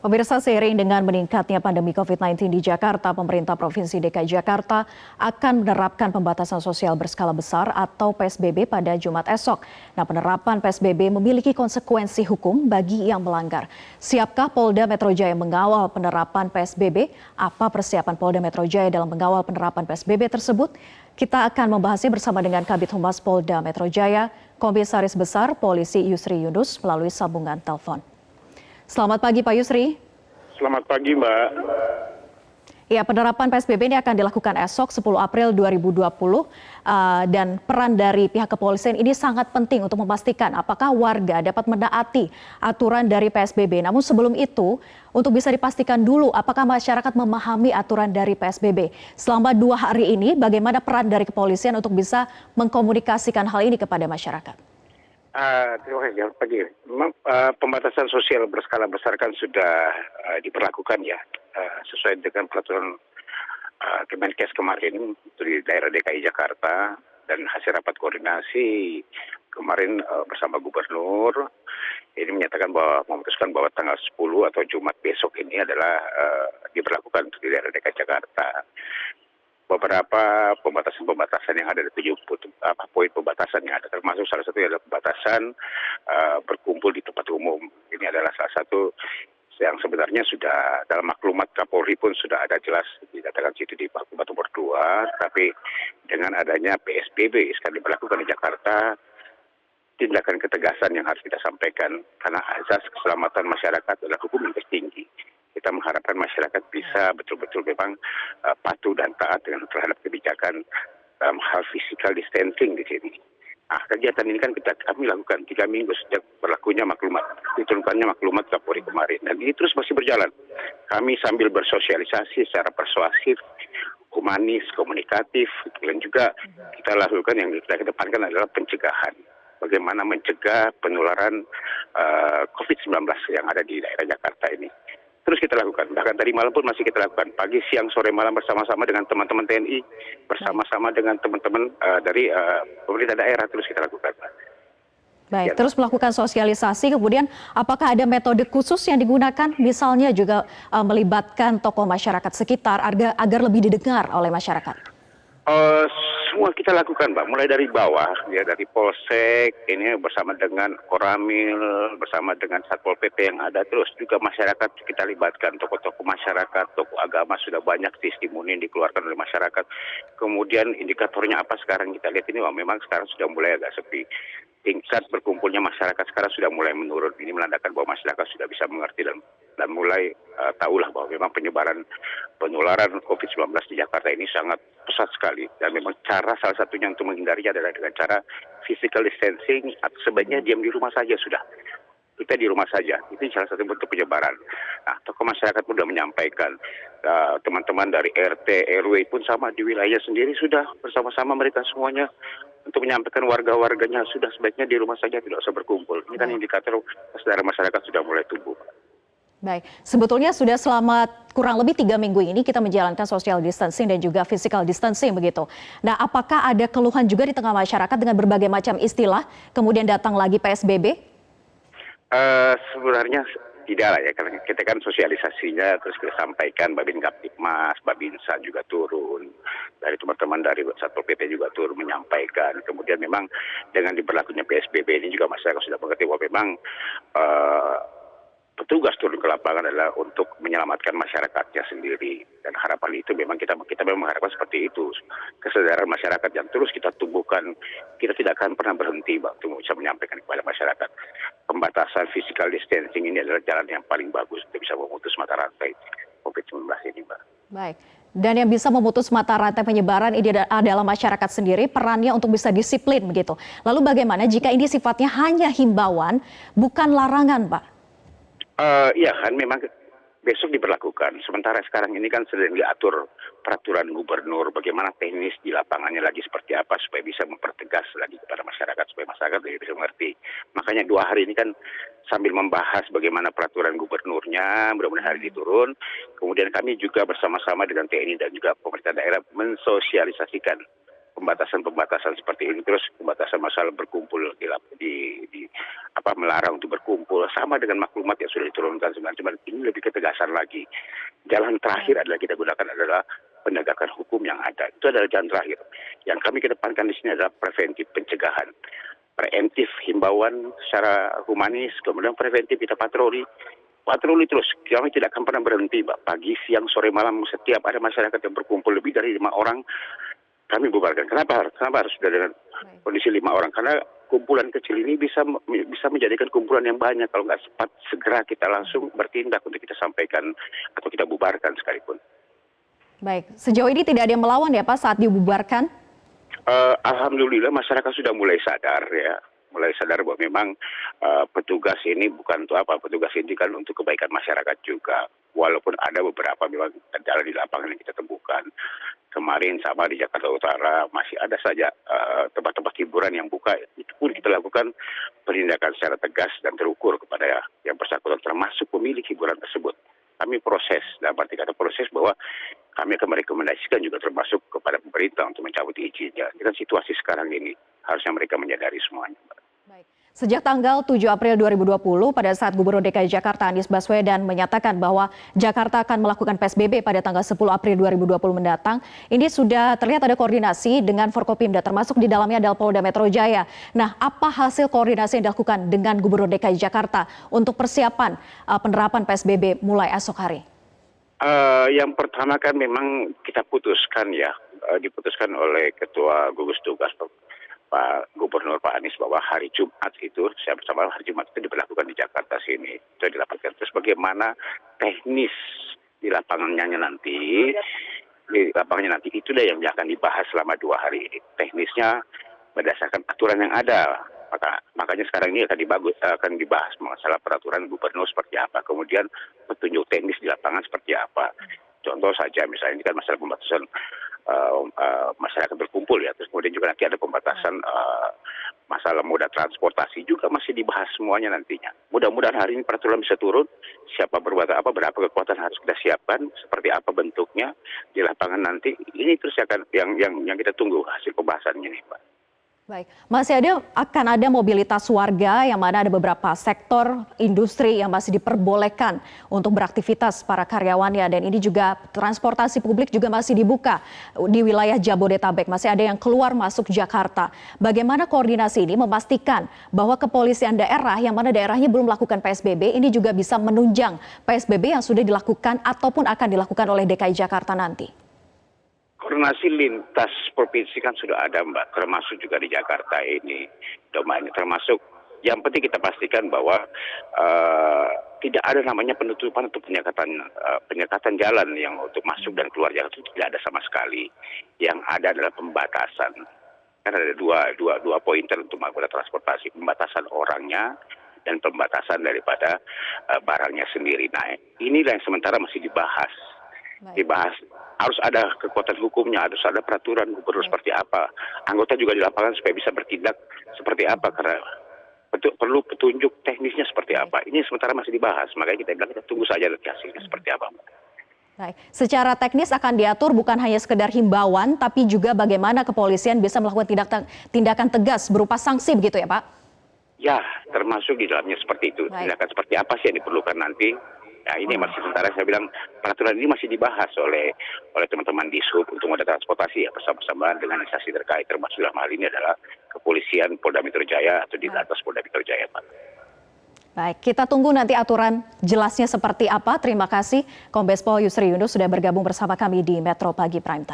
Pemirsa, seiring dengan meningkatnya pandemi COVID-19 di Jakarta, pemerintah Provinsi DKI Jakarta akan menerapkan pembatasan sosial berskala besar atau PSBB pada Jumat esok. Nah, penerapan PSBB memiliki konsekuensi hukum bagi yang melanggar. Siapkah Polda Metro Jaya mengawal penerapan PSBB? Apa persiapan Polda Metro Jaya dalam mengawal penerapan PSBB tersebut? Kita akan membahasnya bersama dengan Kabid Humas Polda Metro Jaya, Komisaris Besar Polisi Yusri Yunus melalui sambungan telepon. Selamat pagi Pak Yusri. Selamat pagi Mbak. Ya, penerapan PSBB ini akan dilakukan esok 10 April 2020 dan peran dari pihak kepolisian ini sangat penting untuk memastikan apakah warga dapat menaati aturan dari PSBB. Namun sebelum itu, untuk bisa dipastikan dulu apakah masyarakat memahami aturan dari PSBB. Selama 2 hari ini, bagaimana peran dari kepolisian untuk bisa mengkomunikasikan hal ini kepada masyarakat? Terima kasih. Selamat pagi. Memang pembatasan sosial berskala besar kan sudah diberlakukan ya, sesuai dengan peraturan Kemenkes kemarin di daerah DKI Jakarta, dan hasil rapat koordinasi kemarin bersama Gubernur ini menyatakan bahwa memutuskan bahwa tanggal 10 atau Jumat besok ini adalah diberlakukan di daerah DKI Jakarta. Beberapa pembatasan-pembatasan yang ada di 7 poin pembatasan yang ada, termasuk salah satu adalah pembatasan berkumpul di tempat umum. Ini adalah salah satu yang sebenarnya sudah dalam maklumat Kapolri pun sudah ada jelas dikatakan situ di maklumat nomor 2, tapi dengan adanya PSBB sekali diberlakukan di Jakarta, tindakan ketegasan yang harus kita sampaikan karena azas keselamatan masyarakat adalah hukum yang tertinggi. Kita mengharapkan masyarakat bisa betul-betul memang patuh dan taat terhadap kebijakan dalam hal physical distancing di sini. Nah, kegiatan ini kan kami lakukan 3 minggu sejak berlakunya maklumat, diturunkannya maklumat Kapolri kemarin, dan ini terus masih berjalan. Kami sambil bersosialisasi secara persuasif, humanis, komunikatif, dan juga kita lakukan yang kita kedepankan adalah pencegahan. Bagaimana mencegah penularan COVID-19 yang ada di daerah Jakarta ini. Terus kita lakukan, bahkan tadi malam pun masih kita lakukan, pagi, siang, sore, malam bersama-sama dengan teman-teman TNI, bersama-sama dengan teman-teman dari pemerintah daerah, terus kita lakukan. Baik, terus melakukan sosialisasi, kemudian apakah ada metode khusus yang digunakan, misalnya juga melibatkan tokoh masyarakat sekitar agar lebih didengar oleh masyarakat? Semua kita lakukan, Mbak, mulai dari bawah, ya dari Polsek, ini bersama dengan Koramil, bersama dengan Satpol PP yang ada, terus juga masyarakat kita libatkan, tokoh-tokoh masyarakat, tokoh agama, sudah banyak testimoni yang dikeluarkan oleh masyarakat. Kemudian indikatornya apa sekarang kita lihat ini, wah memang sekarang sudah mulai agak sepi. Tingkat berkumpulnya masyarakat sekarang sudah mulai menurun. Ini menandakan bahwa masyarakat sudah bisa mengerti dan mulai tahulah bahwa memang penularan COVID-19 di Jakarta ini sangat pesat sekali. Dan memang cara salah satunya untuk menghindarinya adalah dengan cara physical distancing, atau sebaiknya diam di rumah saja sudah. Kita di rumah saja, itu salah satu bentuk penyebaran. Nah, tokoh masyarakat pun sudah menyampaikan, teman-teman dari RT, RW pun sama di wilayah sendiri sudah bersama-sama mereka semuanya untuk menyampaikan warga-warganya sudah sebaiknya di rumah saja, tidak usah berkumpul. Ini kan indikator kesadaran masyarakat sudah mulai tumbuh. Baik, sebetulnya sudah selama kurang lebih 3 minggu ini kita menjalankan social distancing dan juga physical distancing begitu. Nah, apakah ada keluhan juga di tengah masyarakat dengan berbagai macam istilah, kemudian datang lagi PSBB? Sebenarnya tidak lah ya, karena kita kan sosialisasinya terus kita sampaikan, Babin Kaptipmas, Babinsa juga turun, dari teman-teman dari Satpol PP juga turun menyampaikan. Kemudian memang dengan diberlakunya PSBB ini juga masyarakat sudah mengerti bahwa memang petugas turun ke lapangan adalah untuk menyelamatkan masyarakatnya sendiri, dan harapan itu memang kita memang mengharapkan seperti itu, kesadaran masyarakat yang terus kita tumbuhkan. Kita tidak akan pernah berhenti, Mbak, untuk bisa menyampaikan kepada masyarakat pembatasan physical distancing ini adalah jalan yang paling bagus untuk bisa memutus mata rantai COVID-19 ini, Mbak. Baik, dan yang bisa memutus mata rantai penyebaran ini adalah masyarakat sendiri, perannya untuk bisa disiplin begitu. Lalu bagaimana jika ini sifatnya hanya himbauan, bukan larangan, Pak? Iya kan, memang besok diberlakukan. Sementara sekarang ini kan sedang diatur peraturan gubernur, bagaimana teknis di lapangannya lagi seperti apa supaya bisa mempertegas lagi kepada masyarakat, supaya masyarakat lebih bisa mengerti. Makanya 2 hari ini kan sambil membahas bagaimana peraturan gubernurnya, mudah-mudahan hari ini turun. Kemudian kami juga bersama-sama dengan TNI dan juga pemerintah daerah mensosialisasikan pembatasan seperti ini terus, pembatasan masalah berkumpul melarang untuk berkumpul, sama dengan maklumat yang sudah diturunkan sebenarnya, cuma ini lebih ketegasan lagi. Jalan terakhir adalah kita gunakan adalah penegakan hukum yang ada. Itu adalah jalan terakhir. Yang kami kedepankan di sini adalah preventif, pencegahan. Preventif, himbauan secara humanis, kemudian preventif kita patroli terus. Kami tidak akan pernah berhenti, Pak. Pagi, siang, sore, malam, setiap ada masyarakat yang berkumpul lebih dari 5 orang, kami bubarkan. Kenapa harus sudah dengan kondisi 5 orang? Karena kumpulan kecil ini bisa menjadikan kumpulan yang banyak. Kalau nggak cepat, segera kita langsung bertindak untuk kita sampaikan atau kita bubarkan sekalipun. Baik, sejauh ini tidak ada yang melawan ya Pak saat dibubarkan? Alhamdulillah masyarakat sudah mulai sadar ya. Mulai sadar bahwa memang petugas ini bukan untuk apa, petugas ini kan untuk kebaikan masyarakat juga. Walaupun ada beberapa memang kendala di lapangan yang kita temukan. Kemarin sama di Jakarta Utara masih ada saja tempat-tempat hiburan yang buka. Itu pun kita lakukan penindakan secara tegas dan terukur kepada yang bersangkutan termasuk pemilik hiburan tersebut. Kami proses, dalam arti kata proses bahwa kami akan merekomendasikan juga termasuk kepada pemerintah untuk mencabut izinnya. Dengan situasi sekarang ini harusnya mereka menyadari semuanya. Baik. Sejak tanggal 7 April 2020 pada saat Gubernur DKI Jakarta Anies Baswedan menyatakan bahwa Jakarta akan melakukan PSBB pada tanggal 10 April 2020 mendatang, ini sudah terlihat ada koordinasi dengan Forkopimda termasuk di dalamnya adalah Polda Metro Jaya. Nah, apa hasil koordinasi yang dilakukan dengan Gubernur DKI Jakarta untuk persiapan penerapan PSBB mulai esok hari? Yang pertama kan memang kita putuskan ya, diputuskan oleh Ketua Gugus Tugas Pak Gubernur Pak Anies bahwa hari Jumat itu, saya bersama hari Jumat itu diberlakukan di Jakarta sini. Itu dilapatkan. Terus bagaimana teknis di lapangannya nanti, itulah yang akan dibahas selama 2 hari ini. Teknisnya berdasarkan aturan yang ada. Makanya sekarang ini akan dibahas masalah peraturan gubernur seperti apa. Kemudian petunjuk teknis di lapangan seperti apa. Contoh saja misalnya ini kan masalah pembatasan masyarakat berkumpul ya. Terus kemudian juga nanti ada pembatasan masalah moda transportasi juga masih dibahas semuanya nantinya. Mudah-mudahan hari ini peraturan bisa turun. Siapa berbuat apa, berapa kekuatan harus kita siapkan, seperti apa bentuknya di lapangan nanti. Ini terus yang kita tunggu hasil pembahasannya nih, Pak. Baik, akan ada mobilitas warga yang mana ada beberapa sektor industri yang masih diperbolehkan untuk beraktivitas para karyawannya, dan ini juga transportasi publik juga masih dibuka di wilayah Jabodetabek, masih ada yang keluar masuk Jakarta. Bagaimana koordinasi ini memastikan bahwa kepolisian daerah yang mana daerahnya belum melakukan PSBB ini juga bisa menunjang PSBB yang sudah dilakukan ataupun akan dilakukan oleh DKI Jakarta nanti? Koordinasi lintas provinsi kan sudah ada, Mbak, termasuk juga di Jakarta ini domainnya, termasuk yang penting kita pastikan bahwa tidak ada namanya penutupan atau penyekatan jalan yang untuk masuk dan keluar Jakarta itu tidak ada sama sekali. Yang ada adalah pembatasan. Kan ada dua pointer untuk moda transportasi, pembatasan orangnya dan pembatasan daripada barangnya sendiri. Nah, inilah yang sementara masih dibahas. Harus ada kekuatan hukumnya, harus ada peraturan gubernur seperti apa, anggota juga di lapangan supaya bisa bertindak seperti apa, karena perlu petunjuk teknisnya seperti apa. Ini sementara masih dibahas, makanya kita bilang kita tunggu saja nanti hasilnya seperti apa. Baik, secara teknis akan diatur bukan hanya sekedar himbauan, tapi juga bagaimana kepolisian bisa melakukan tindakan tegas berupa sanksi begitu ya Pak? Ya, termasuk di dalamnya seperti itu. Tindakan seperti apa sih yang diperlukan nanti? Ya, ini masih sementara saya bilang peraturan ini masih dibahas oleh teman-teman di Sub untuk moda transportasi ya, bersama-sama dengan instansi terkait, termasuk dalam hal ini adalah kepolisian Polda Metro Jaya atau di atas Polda Metro Jaya, Pak. Baik, kita tunggu nanti aturan jelasnya seperti apa. Terima kasih Kombes Pol Yusri Yunus sudah bergabung bersama kami di Metro Pagi Prime Time.